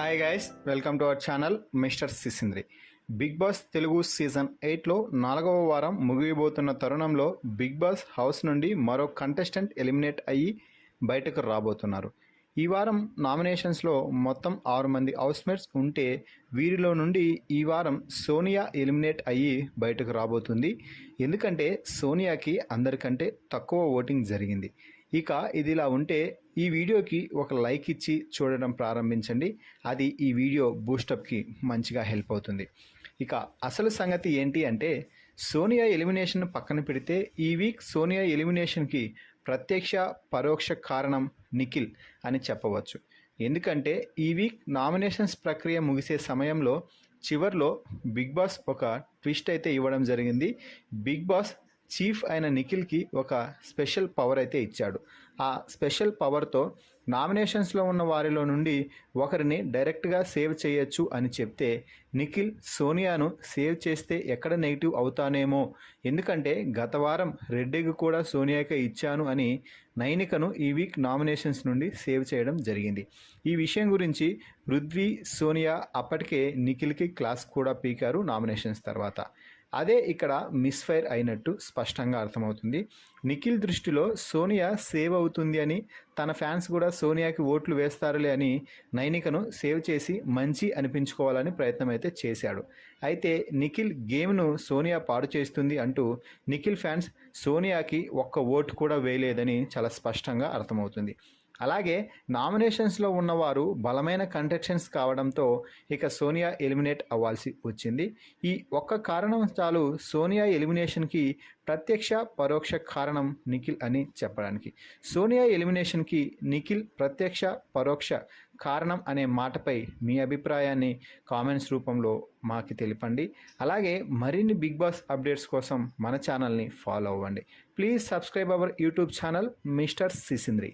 Hi guys, welcome to our channel mister Sisindri. Big boss Telugu season 8లో 4వ వారం ముగియబోతున్న తరుణంలో బిగ్ బాస్ హౌస్ నుండి మరో కంటెస్టెంట్ ఎలిమినేట్ అయ్యి బయటకు రాబోతున్నారు. ఈ వారం నామినేషన్స్లో మొత్తం 6 మంది హౌస్మేట్స్ ఉంటే వీరిలో నుండి ఈ వారం సోనియా ఎలిమినేట్ అయ్యి బయటకు రాబోతుంది. ఎందుకంటే సోనియాకి అందరికంటే తక్కువ ఓటింగ్ జరిగింది. ఇక ఇదిలా ఉంటే ఈ వీడియోకి ఒక లైక్ ఇచ్చి చూడడం ప్రారంభించండి. అది ఈ వీడియో బూస్టప్కి మంచిగా హెల్ప్ అవుతుంది. ఇక అసలు సంగతి ఏంటి అంటే, సోనియా ఎలిమినేషన్ పక్కన పెడితే ఈ వీక్ సోనియా ఎలిమినేషన్కి ప్రత్యక్ష పరోక్ష కారణం నిఖిల్ అని చెప్పవచ్చు. ఎందుకంటే ఈ వీక్ నామినేషన్స్ ప్రక్రియ ముగిసే సమయంలో చివర్లో బిగ్ బాస్ ఒక ట్విస్ట్ అయితే ఇవ్వడం జరిగింది. బిగ్ బాస్ చీఫ్ అయిన నిఖిల్కి ఒక స్పెషల్ పవర్ అయితే ఇచ్చాడు. ఆ స్పెషల్ పవర్తో నామినేషన్స్లో ఉన్న వారిలో నుండి ఒకరిని డైరెక్ట్గా సేవ్ చేయొచ్చు అని చెప్తే నిఖిల్ సోనియాను సేవ్ చేస్తే ఎక్కడ నెగిటివ్ అవుతానేమో, ఎందుకంటే గత వారం రెడ్ ఎగ్ కూడా సోనియాకే ఇచ్చాను అని నైనికను ఈ వీక్ నామినేషన్స్ నుండి సేవ్ చేయడం జరిగింది. ఈ విషయం గురించి పృథ్వీ, సోనియా అప్పటికే నిఖిల్కి క్లాస్ కూడా పీకారు నామినేషన్స్ తర్వాత. అదే ఇక్కడ మిస్ఫైర్ అయినట్టు స్పష్టంగా అర్థమవుతుంది. నిఖిల్ దృష్టిలో సోనియా సేవ్ అవుతుంది అని, తన ఫ్యాన్స్ కూడా సోనియాకి ఓట్లు వేస్తారులే అని నైనికను సేవ్ చేసి మంచి అనిపించుకోవాలని ప్రయత్నం అయితే చేశాడు. అయితే నిఖిల్ గేమ్ను సోనియా పాడు చేస్తుంది అంటూ నిఖిల్ ఫ్యాన్స్ సోనియాకి ఒక్క ఓటు కూడా వేయలేదని చాలా స్పష్టంగా అర్థమవుతుంది. అలాగే నామినేషన్స్లో ఉన్నవారు బలమైన కంటెస్టెంట్స్ కావడంతో ఇక సోనియా ఎలిమినేట్ అవ్వాల్సి వచ్చింది. ఈ ఒక్క కారణం చాలు సోనియా ఎలిమినేషన్కి ప్రత్యక్ష పరోక్ష కారణం నిఖిల్ అని చెప్పడానికి. సోనియా ఎలిమినేషన్కి నిఖిల్ ప్రత్యక్ష పరోక్ష కారణం అనే మాటపై మీ అభిప్రాయాన్ని కామెంట్స్ రూపంలో మాకు తెలిపండి. అలాగే మరిన్ని బిగ్ బాస్ అప్డేట్స్ కోసం మన ఛానల్ని ఫాలో అవ్వండి. Please subscribe our YouTube channel mister సిసింద్రి.